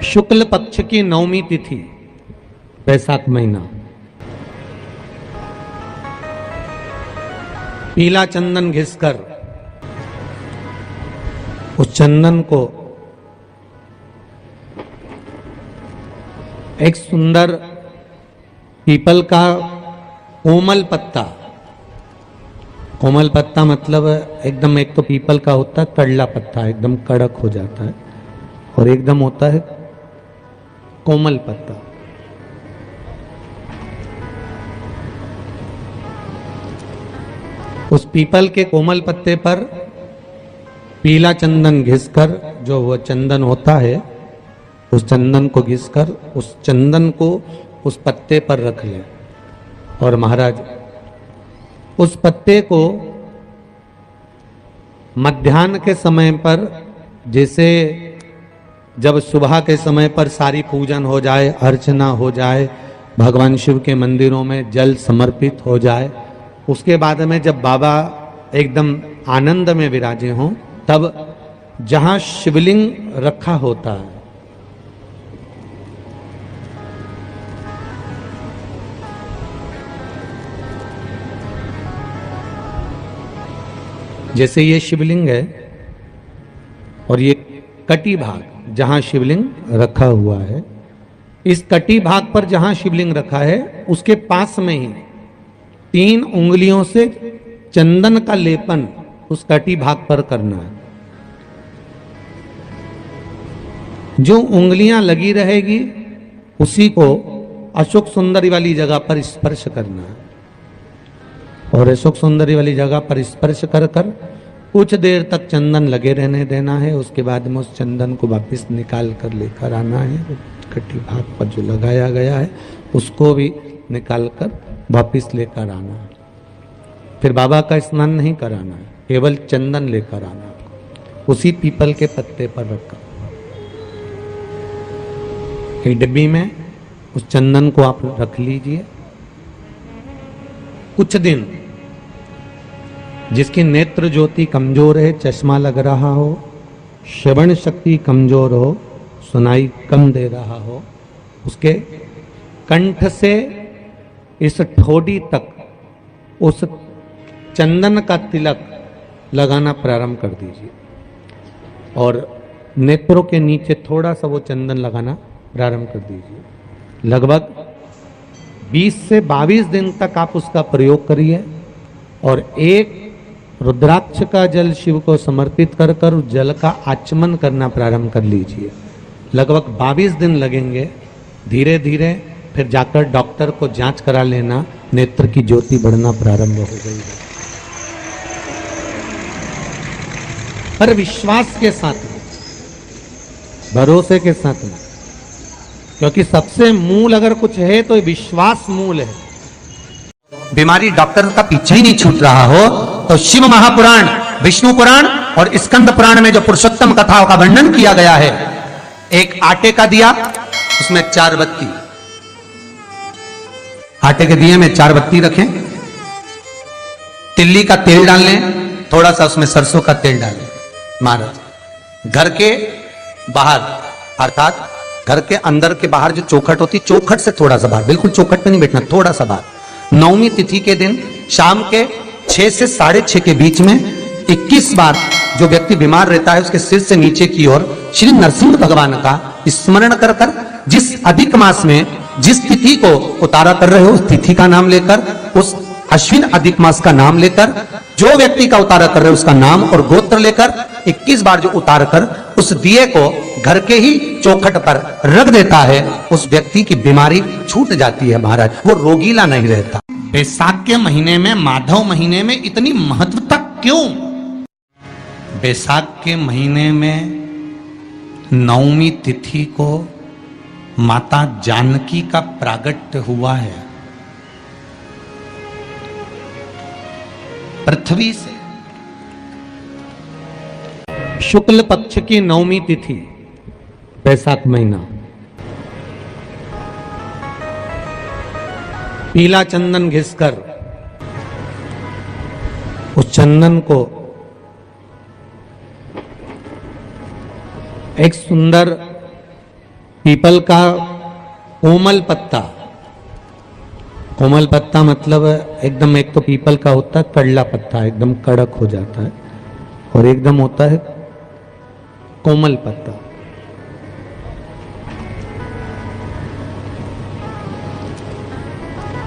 शुक्ल पक्ष की नवमी तिथि, बैसाख महीना, पीला चंदन घिसकर उस चंदन को एक सुंदर पीपल का कोमल पत्ता मतलब एकदम, एक तो पीपल का होता है कड़ला पत्ता, एकदम कड़क हो जाता है, और एकदम होता है कोमल पत्ता। उस पीपल के कोमल पत्ते पर पीला चंदन घिसकर, जो वह चंदन होता है, उस चंदन को घिसकर उस चंदन को उस पत्ते पर रख ले। और महाराज उस पत्ते को मध्याह्न के समय पर, जैसे जब सुबह के समय पर सारी पूजन हो जाए, अर्चना हो जाए, भगवान शिव के मंदिरों में जल समर्पित हो जाए, उसके बाद में जब बाबा एकदम आनंद में विराजे हों, तब जहां शिवलिंग रखा होता है, जैसे ये शिवलिंग है और ये कटी भाग जहां शिवलिंग रखा हुआ है, इस कटी भाग पर जहां शिवलिंग रखा है उसके पास में ही 3 उंगलियों से चंदन का लेपन उस कटी भाग पर करना है। जो उंगलियां लगी रहेगी उसी को अशोक सुंदरी वाली जगह पर स्पर्श करना है, और अशोक सुंदरी वाली जगह पर स्पर्श कर कर कुछ देर तक चंदन लगे रहने देना है। उसके बाद में उस चंदन को वापस निकाल कर लेकर आना है। कटी भाग पर जो लगाया गया है उसको भी निकाल कर वापस लेकर आना है। फिर बाबा का स्नान नहीं कराना है, केवल चंदन लेकर आना है, उसी पीपल के पत्ते पर रखकर एक डिब्बी में उस चंदन को आप रख लीजिए। कुछ दिन जिसकी नेत्र ज्योति कमजोर है, चश्मा लग रहा हो, श्रवण शक्ति कमजोर हो, सुनाई कम दे रहा हो, उसके कंठ से इस ठोड़ी तक उस चंदन का तिलक लगाना प्रारंभ कर दीजिए, और नेत्रों के नीचे थोड़ा सा वो चंदन लगाना प्रारंभ कर दीजिए। लगभग 20 से 22 दिन तक आप उसका प्रयोग करिए, और एक रुद्राक्ष का जल शिव को समर्पित कर कर उस जल का आचमन करना प्रारंभ कर लीजिए। लगभग 22 दिन लगेंगे। धीरे धीरे फिर जाकर डॉक्टर को जांच करा लेना, नेत्र की ज्योति बढ़ना प्रारंभ हो गई है। पर विश्वास के साथ में, भरोसे के साथ में, क्योंकि सबसे मूल अगर कुछ है तो विश्वास मूल है। बीमारी डॉक्टर का पीछे ही नहीं छूट रहा हो तो शिव महापुराण, विष्णु पुराण और स्कंद पुराण में जो पुरुषोत्तम कथाओं का वर्णन किया गया है, एक आटे का दिया, उसमें 4 बत्ती, आटे के दिए में 4 बत्ती रखें, तिल्ली का तेल डाल लें, थोड़ा सा उसमें सरसों का तेल डालें। महाराज घर के बाहर, अर्थात घर के अंदर के बाहर जो चौखट होती, चौखट से थोड़ा सा बाहर, बिल्कुल चौखट पे नहीं बैठना, थोड़ा सा बाहर, नवमी तिथि के दिन शाम के 6 से 6:30 के बीच में 21 बार जो व्यक्ति बीमार रहता है उसके सिर से नीचे की ओर श्री नरसिंह भगवान का स्मरण कर कर, जिस अधिक मास में जिस तिथि को उतारा कर रहे हो उस तिथि का नाम लेकर, उस अश्विन अधिक मास का नाम लेकर, जो व्यक्ति का उतारा कर रहे हो उसका नाम और गोत्र लेकर 21 बार जो उतार कर उस दिए को घर के ही चौखट पर रख देता है, उस व्यक्ति की बीमारी छूट जाती है महाराज, वो रोगीला नहीं रहता। बैसाख के महीने में, माधव महीने में इतनी महत्वता क्यों? बैसाख के महीने में नवमी तिथि को माता जानकी का प्रागट्य हुआ है। पृथ्वी से शुक्ल पक्ष की नवमी तिथि, बैसाख महीना, पीला चंदन घिसकर उस चंदन को एक सुंदर पीपल का कोमल पत्ता, कोमल पत्ता मतलब एकदम, एक तो पीपल का होता है कड़ला पत्ता, एकदम कड़क हो जाता है, और एकदम होता है कोमल पत्ता।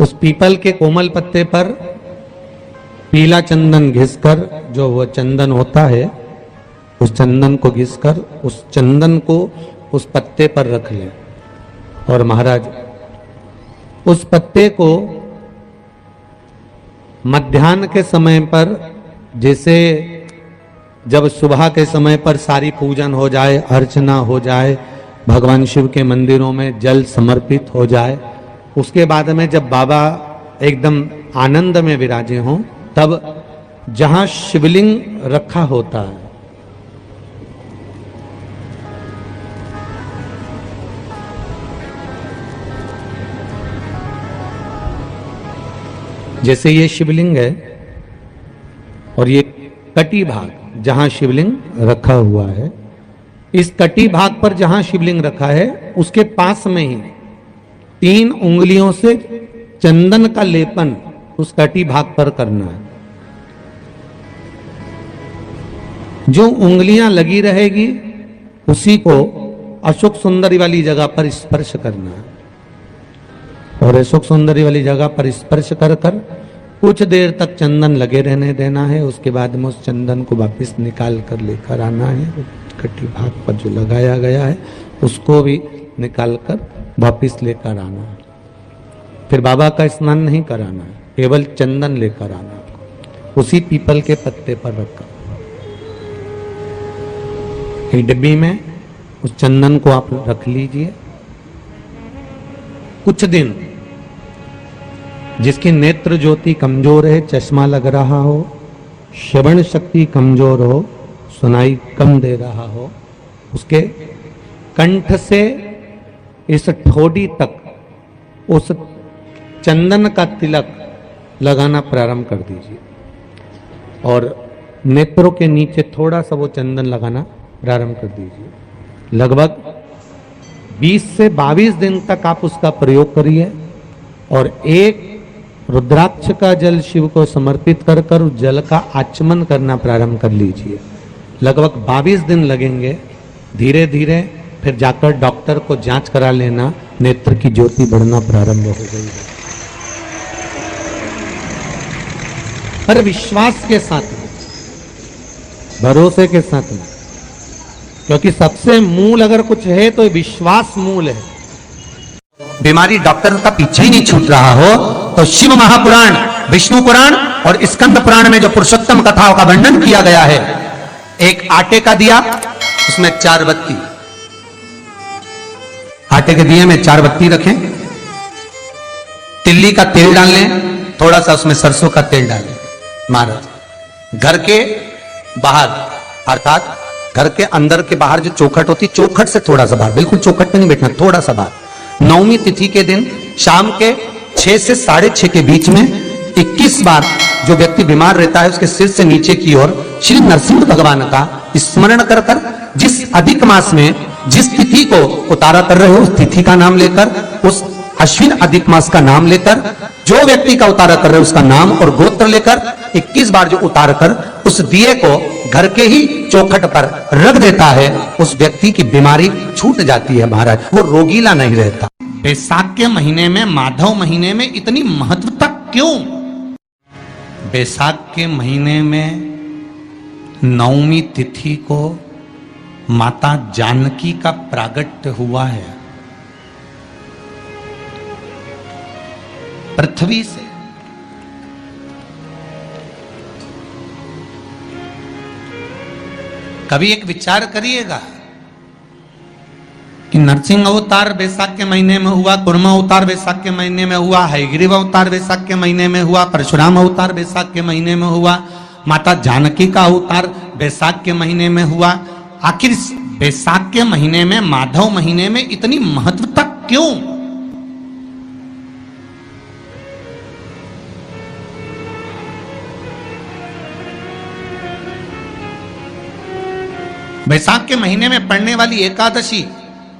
उस पीपल के कोमल पत्ते पर पीला चंदन घिसकर, जो वह चंदन होता है, उस चंदन को घिसकर उस चंदन को उस पत्ते पर रख ले। और महाराज उस पत्ते को मध्याह्न के समय पर, जैसे जब सुबह के समय पर सारी पूजन हो जाए, अर्चना हो जाए, भगवान शिव के मंदिरों में जल समर्पित हो जाए, उसके बाद में जब बाबा एकदम आनंद में विराजे हों, तब जहां शिवलिंग रखा होता है, जैसे ये शिवलिंग है और ये कटी भाग जहां शिवलिंग रखा हुआ है, इस कटी भाग पर जहां शिवलिंग रखा है उसके पास में ही 3 उंगलियों से चंदन का लेपन उस कटी भाग पर करना है। जो उंगलियां लगी रहेगी उसी को अशोक सुंदरी वाली जगह पर स्पर्श करना है, और अशोक सुंदरी वाली जगह पर स्पर्श कर कर कुछ देर तक चंदन लगे रहने देना है। उसके बाद में उस चंदन को वापस निकाल कर लेकर आना है। कटी भाग पर जो लगाया गया है उसको भी निकाल कर वापस लेकर आना है। फिर बाबा का स्नान नहीं कराना है, केवल चंदन लेकर आना है, उसी पीपल के पत्ते पर रखकर। एक डिब्बी में उस चंदन को आप रख लीजिए। कुछ दिन जिसकी नेत्र ज्योति कमजोर है, चश्मा लग रहा हो, श्रवण शक्ति कमजोर हो, सुनाई कम दे रहा हो, उसके कंठ से इस ठोड़ी तक उस चंदन का तिलक लगाना प्रारंभ कर दीजिए, और नेत्रों के नीचे थोड़ा सा वो चंदन लगाना प्रारंभ कर दीजिए। लगभग 20 से 22 दिन तक आप उसका प्रयोग करिए, और एक रुद्राक्ष का जल शिव को समर्पित कर कर उस जल का आचमन करना प्रारंभ कर लीजिए। लगभग 22 दिन लगेंगे। धीरे धीरे फिर जाकर डॉक्टर को जांच करा लेना, नेत्र की ज्योति बढ़ना प्रारंभ हो गई है। पर विश्वास के साथ में, भरोसे के साथ में, क्योंकि सबसे मूल अगर कुछ है तो विश्वास मूल है। बीमारी डॉक्टर का पीछे ही नहीं छूट रहा हो तो शिव महापुराण, विष्णु पुराण और स्कंद पुराण में जो पुरुषोत्तम कथाओं का वर्णन किया गया है, एक आटे का दिया, उसमें 4 बत्ती, आटे के दिए में 4 बत्ती रखें, तिल्ली का तेल डाल लें, थोड़ा सा उसमें सरसों का तेल डालें। महाराज घर के बाहर, अर्थात घर के अंदर के बाहर जो चौखट होती, चौखट से थोड़ा सा बाहर, बिल्कुल चौखट में नहीं बैठना, थोड़ा सा बाहर, 9वीं तिथि के दिन शाम के 6 से 6:30 के बीच में 21 बार जो व्यक्ति बीमार रहता है उसके सिर से नीचे की ओर श्री नरसिंह भगवान का स्मरण कर कर, जिस अधिक मास में जिस तिथि को उतारा कर रहे हो उस तिथि का नाम लेकर, उस अश्विन अधिक मास का नाम लेकर, जो व्यक्ति का उतारा कर रहे हो उसका नाम और गोत्र लेकर 21 बार जो उतार कर उस दिए को घर के ही चौखट पर रख देता है, उस व्यक्ति की बीमारी छूट जाती है महाराज, वो रोगीला नहीं रहता। बैसाख के महीने में, माधव महीने में इतनी महत्वता क्यों? बैसाख के महीने में 9वीं तिथि को माता जानकी का प्रागट्य हुआ है पृथ्वी से। कभी एक विचार करिएगा कि नरसिंह अवतार बैसाख के महीने में हुआ, कुर्मा अवतार बैसाख के महीने में हुआ, हयग्रीव अवतार बैसाख के महीने में हुआ, परशुराम अवतार बैसाख के महीने में हुआ, माता जानकी का अवतार बैसाख के महीने में हुआ। आखिर बैसाख के महीने में, माधव महीने में इतनी महत्वता क्यों? बैसाख के महीने में पड़ने वाली एकादशी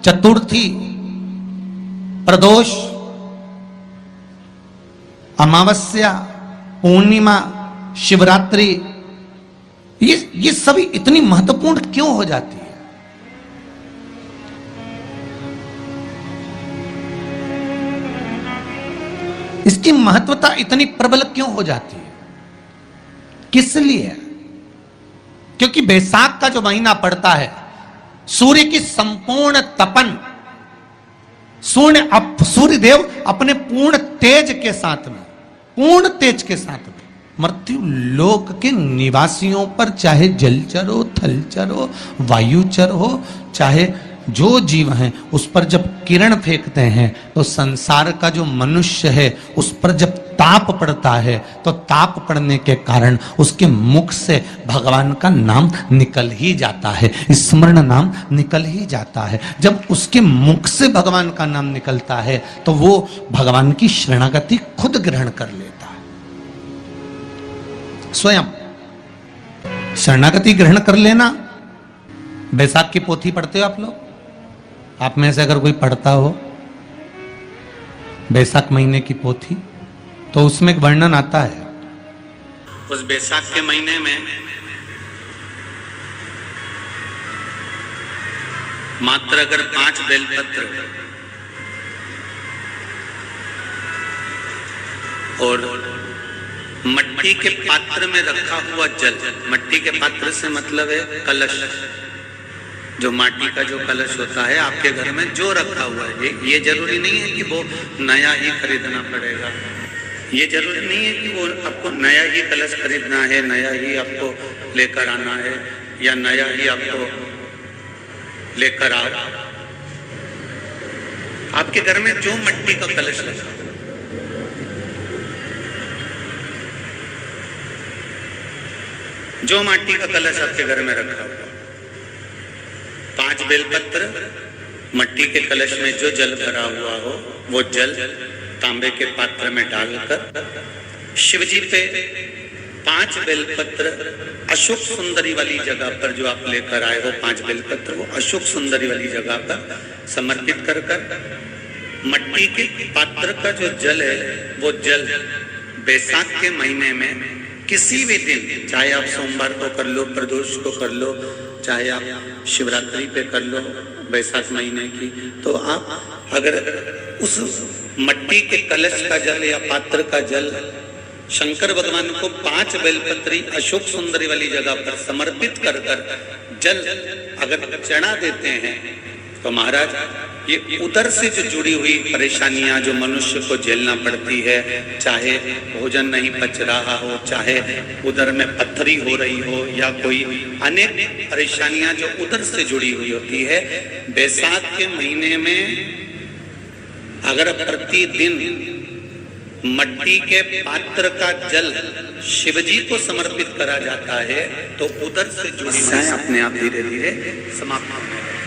चतुर्थी, प्रदोष, अमावस्या, पूर्णिमा, शिवरात्रि, ये सभी इतनी महत्वपूर्ण क्यों हो जाती है? इसकी महत्वता इतनी प्रबल क्यों हो जाती है? किस लिए? क्योंकि बैसाख का जो महीना पड़ता है, सूर्य की संपूर्ण तपन, सूर्य देव अपने पूर्ण तेज के साथ में, पूर्ण तेज के साथ में मृत्यु लोक के निवासियों पर, चाहे जलचर हो, थलचर हो, वायुचर हो, चाहे जो जीव हैं, उस पर जब किरण फेंकते हैं तो संसार का जो मनुष्य है उस पर जब ताप पड़ता है, तो ताप पड़ने के कारण उसके मुख से भगवान का नाम निकल ही जाता है, स्मरण नाम निकल ही जाता है। जब उसके मुख से भगवान का नाम निकलता है तो वो भगवान की शरणागति खुद ग्रहण कर लेता है, स्वयं शरणागति ग्रहण कर लेना। बैसाख की पोथी पढ़ते हो आप लोग? आप में से अगर कोई पढ़ता हो बैसाख महीने की पोथी, तो उसमें एक वर्णन आता है। उस बैसाख के महीने में मात्र अगर 5 बेलपत्र और मट्टी के पात्र में रखा हुआ जल, मट्टी के पात्र से मतलब है कलश, जो माटी का जो कलश होता है आपके घर में जो रखा हुआ है, ये जरूरी नहीं है कि वो नया ही खरीदना पड़ेगा, ये जरूरी नहीं है कि वो आपको नया ही कलश खरीदना है, नया ही आपको लेकर आना है, या नया ही आपको लेकर आओ। आपके घर में जो मिट्टी का कलश रखा, जो माटी का कलश आपके घर में रखा हुआ, 5 बेलपत्र, मट्टी के कलश में जो जल भरा हुआ हो, वो जल तांबे के पात्र में डालकर शिव जी पे 5 बेलपत्र अशोक सुंदरी वाली जगह पर, जो आप लेकर आए हो 5 बेलपत्र, वो अशोक सुंदरी वाली जगह पर समर्पित कर मट्टी के पात्र का जो जल है, वो जल बैसाख के महीने में किसी भी दिन, चाहे आप सोमवार को कर लो, प्रदोष को कर लो, चाहे आप शिवरात्रि पे कर लो बैसाख महीने की, तो आप अगर उस मट्टी के कलश का जल या पात्र का जल शंकर भगवान को 5 बेलपत्री अशोक सुंदरी वाली जगह पर समर्पित कर जल अगर चढ़ा देते हैं, तो महाराज ये उधर से जो जुड़ी हुई परेशानियां जो मनुष्य को झेलना पड़ती है, चाहे भोजन नहीं पच रहा हो, चाहे उधर में पत्थरी हो रही हो, या कोई अनेक परेशानियां जो उधर से जुड़ी हुई होती है, बैसाख के महीने में अगर प्रतिदिन मट्टी के पात्र का जल शिवजी को समर्पित करा जाता है, तो उधर से जुड़ी हुई अपने आप धीरे धीरे समाप्त होने लगती है।